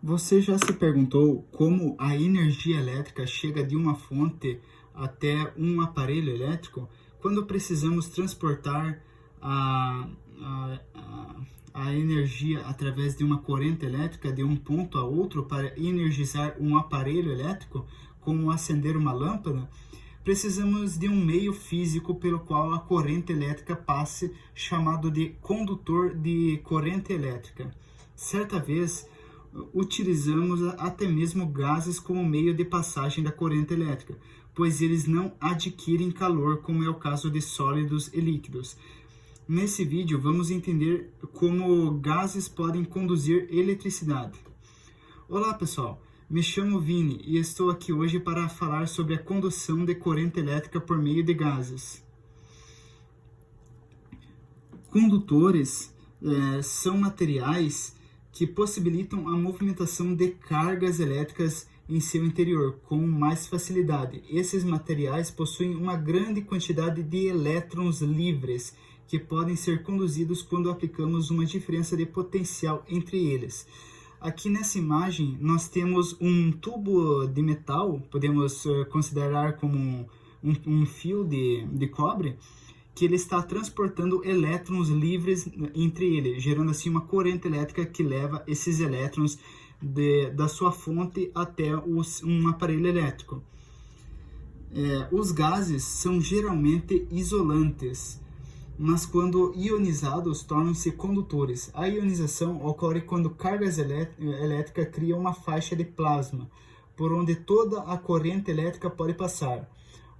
Você já se perguntou como a energia elétrica chega de uma fonte até um aparelho elétrico? Quando precisamos transportar a, a, a, a energia através de uma corrente elétrica de um ponto a outro para energizar um aparelho elétrico, como acender uma lâmpada, precisamos de um meio físico pelo qual a corrente elétrica passe, chamado de condutor de corrente elétrica. Certa vez, utilizamos até mesmo gases como meio de passagem da corrente elétrica, pois eles não adquirem calor, como é o caso de sólidos e líquidos. Nesse vídeo, vamos entender como gases podem conduzir eletricidade. Olá pessoal, me chamo Vini e estou aqui hoje para falar sobre a condução de corrente elétrica por meio de gases. Condutores são materiais que possibilitam a movimentação de cargas elétricas em seu interior com mais facilidade. Esses materiais possuem uma grande quantidade de elétrons livres que podem ser conduzidos quando aplicamos uma diferença de potencial entre eles. Aqui nessa imagem nós temos um tubo de metal, podemos considerar como um fio de cobre, que ele está transportando elétrons livres entre eles, gerando assim uma corrente elétrica que leva esses elétrons da sua fonte até um aparelho elétrico. Os gases são geralmente isolantes, mas quando ionizados tornam-se condutores. A ionização ocorre quando cargas elétricas criam uma faixa de plasma, por onde toda a corrente elétrica pode passar.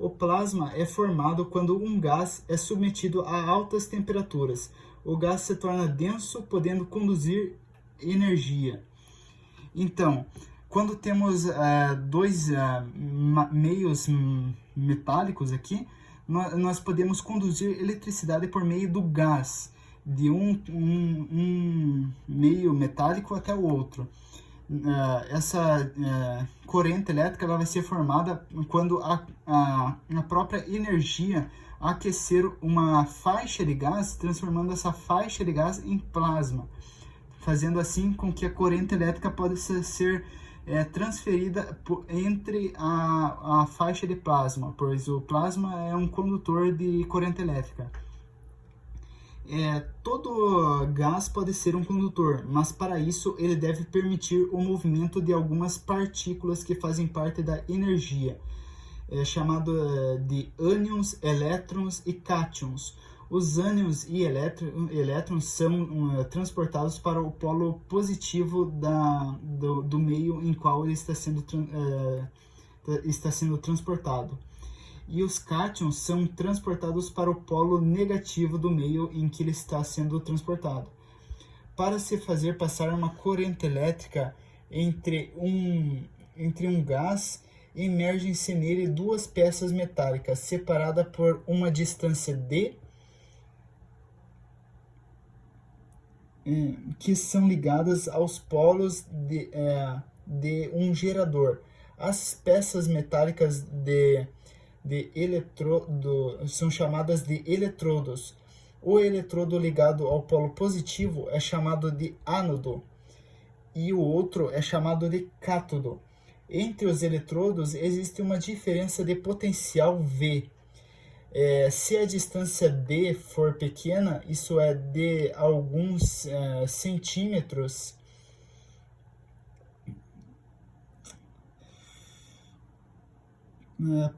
O plasma é formado quando um gás é submetido a altas temperaturas. O gás se torna denso, podendo conduzir energia. Então, quando temos dois meios metálicos aqui, nós podemos conduzir eletricidade por meio do gás, de um meio metálico até o outro. Essa corrente elétrica ela vai ser formada quando a própria energia aquecer uma faixa de gás, transformando essa faixa de gás em plasma, fazendo assim com que a corrente elétrica possa ser transferida entre a faixa de plasma, pois o plasma é um condutor de corrente elétrica. Todo gás pode ser um condutor, mas para isso ele deve permitir o movimento de algumas partículas que fazem parte da energia, chamado de ânions, elétrons e cátions. Os ânions e elétrons são transportados para o polo positivo do meio em qual ele está sendo transportado. E os cátions são transportados para o polo negativo do meio em que ele está sendo transportado. Para se fazer passar uma corrente elétrica entre um gás, emergem-se nele duas peças metálicas separadas por uma distância d, que são ligadas aos polos de um gerador. As peças metálicas de eletrodo são chamadas de eletrodos. O eletrodo ligado ao polo positivo é chamado de ánodo e o outro é chamado de cátodo. Entre os eletrodos existe uma diferença de potencial V. Se a distância d for pequena, isso é de alguns centímetros,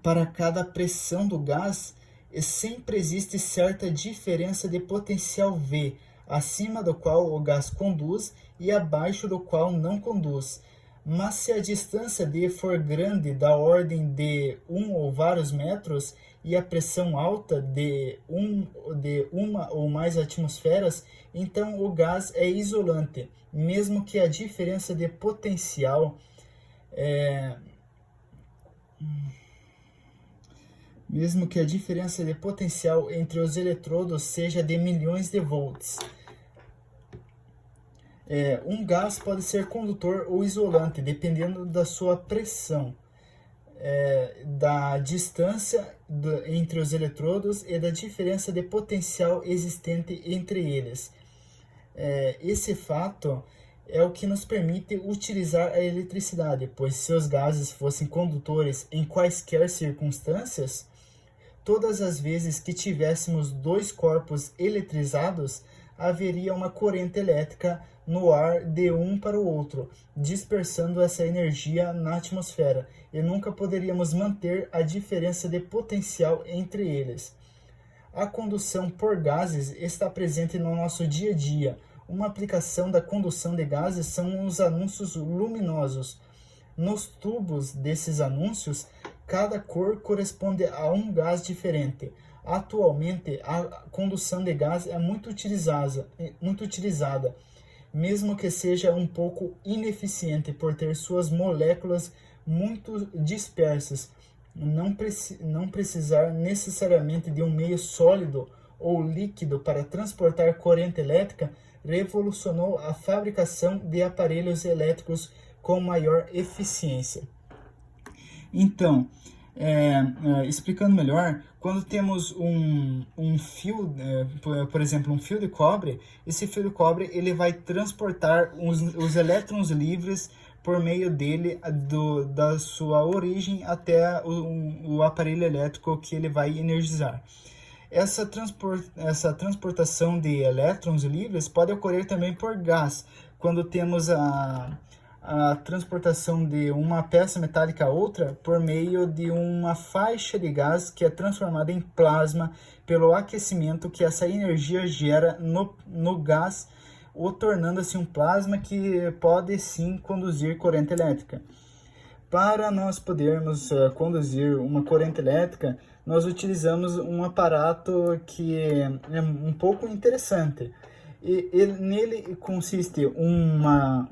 para cada pressão do gás, sempre existe certa diferença de potencial V, acima do qual o gás conduz e abaixo do qual não conduz. Mas se a distância d for grande, da ordem de 1 ou vários metros, e a pressão alta de uma ou mais atmosferas, então o gás é isolante, mesmo que a diferença de potencial entre os eletrodos seja de milhões de volts. Um gás pode ser condutor ou isolante, dependendo da sua pressão, da distância entre os eletrodos e da diferença de potencial existente entre eles. Esse fato é o que nos permite utilizar a eletricidade, pois se os gases fossem condutores em quaisquer circunstâncias, todas as vezes que tivéssemos dois corpos eletrizados, haveria uma corrente elétrica no ar de um para o outro, dispersando essa energia na atmosfera, e nunca poderíamos manter a diferença de potencial entre eles. A condução por gases está presente no nosso dia a dia. Uma aplicação da condução de gases são os anúncios luminosos. Nos tubos desses anúncios, cada cor corresponde a um gás diferente. Atualmente, a condução de gás é muito utilizada, mesmo que seja um pouco ineficiente por ter suas moléculas muito dispersas, não precisar necessariamente de um meio sólido ou líquido para transportar corrente elétrica, revolucionou a fabricação de aparelhos elétricos com maior eficiência. Então, explicando melhor, quando temos um fio, por exemplo, um fio de cobre, esse fio de cobre ele vai transportar os elétrons livres por meio dele da sua origem até o aparelho elétrico que ele vai energizar. Essa transportação de elétrons livres pode ocorrer também por gás, quando temos a transportação de uma peça metálica a outra por meio de uma faixa de gás que é transformada em plasma pelo aquecimento que essa energia gera no gás, ou tornando-se um plasma que pode sim conduzir corrente elétrica. Para nós podermos conduzir uma corrente elétrica, nós utilizamos um aparato que é um pouco interessante. Nele consiste uma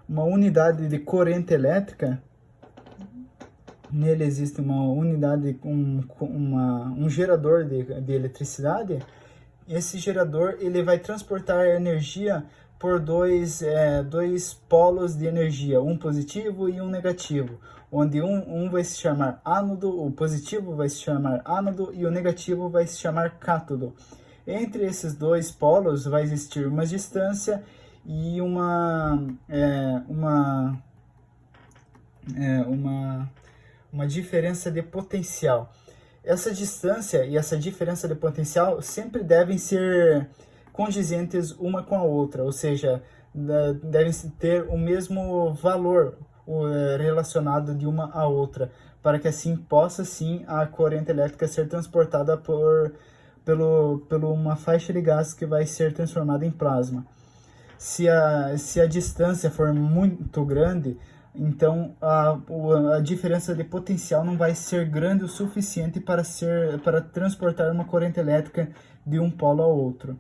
unidade de corrente elétrica. Nele existe uma unidade, um gerador de eletricidade. Esse gerador ele vai transportar energia por dois polos de energia, um positivo e um negativo, onde um vai se chamar ánodo, o positivo vai se chamar ánodo e o negativo vai se chamar cátodo. Entre esses dois polos vai existir uma distância e uma diferença de potencial. Essa distância e essa diferença de potencial sempre devem ser condizentes uma com a outra, ou seja, devem ter o mesmo valor relacionado de uma a outra, para que assim possa sim a corrente elétrica ser transportada por uma faixa de gás que vai ser transformada em plasma. Se a distância for muito grande, então a diferença de potencial não vai ser grande o suficiente para transportar uma corrente elétrica de um polo ao outro.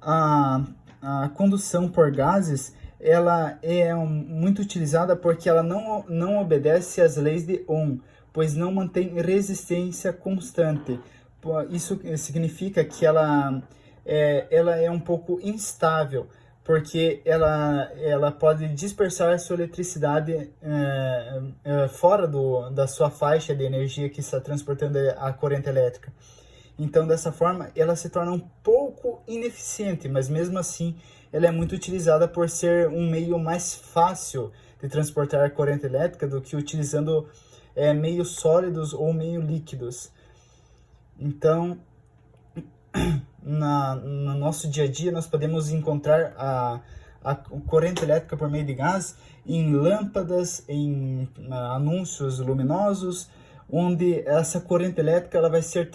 A condução por gases ela é muito utilizada porque ela não obedece às leis de Ohm, pois não mantém resistência constante. Isso significa que ela é um pouco instável, porque ela pode dispersar sua eletricidade fora da sua faixa de energia que está transportando a corrente elétrica. Então, dessa forma, ela se torna um pouco ineficiente, mas mesmo assim ela é muito utilizada por ser um meio mais fácil de transportar a corrente elétrica do que utilizando meios sólidos ou meios líquidos. Então, no nosso dia a dia, nós podemos encontrar a corrente elétrica por meio de gás em lâmpadas, em anúncios luminosos, onde essa corrente elétrica ela vai ser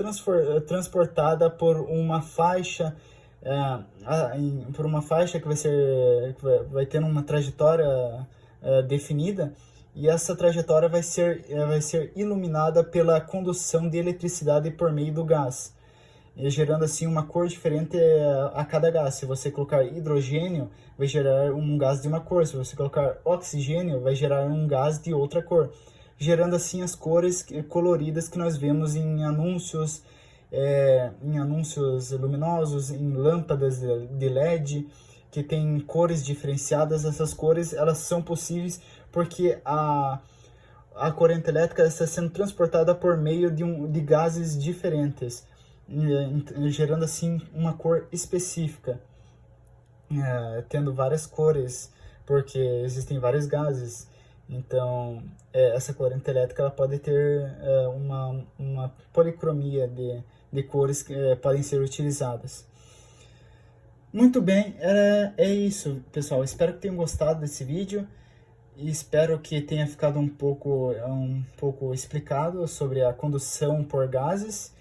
transportada por uma faixa, que vai ter uma trajetória definida, e essa trajetória vai ser iluminada pela condução de eletricidade por meio do gás, gerando assim uma cor diferente a cada gás. Se você colocar hidrogênio, vai gerar um gás de uma cor. Se você colocar oxigênio, vai gerar um gás de outra cor, gerando assim as cores coloridas que nós vemos em anúncios luminosos, em lâmpadas de LED, que tem cores diferenciadas. Essas cores elas são possíveis porque a corrente elétrica está sendo transportada por meio de gases diferentes. gerando assim uma cor específica, tendo várias cores, porque existem vários gases. Então, essa corrente elétrica ela pode ter uma policromia de cores que podem ser utilizadas. Muito bem, é isso, pessoal. Espero que tenham gostado desse vídeo e espero que tenha ficado um pouco explicado sobre a condução por gases.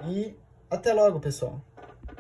E até logo, pessoal!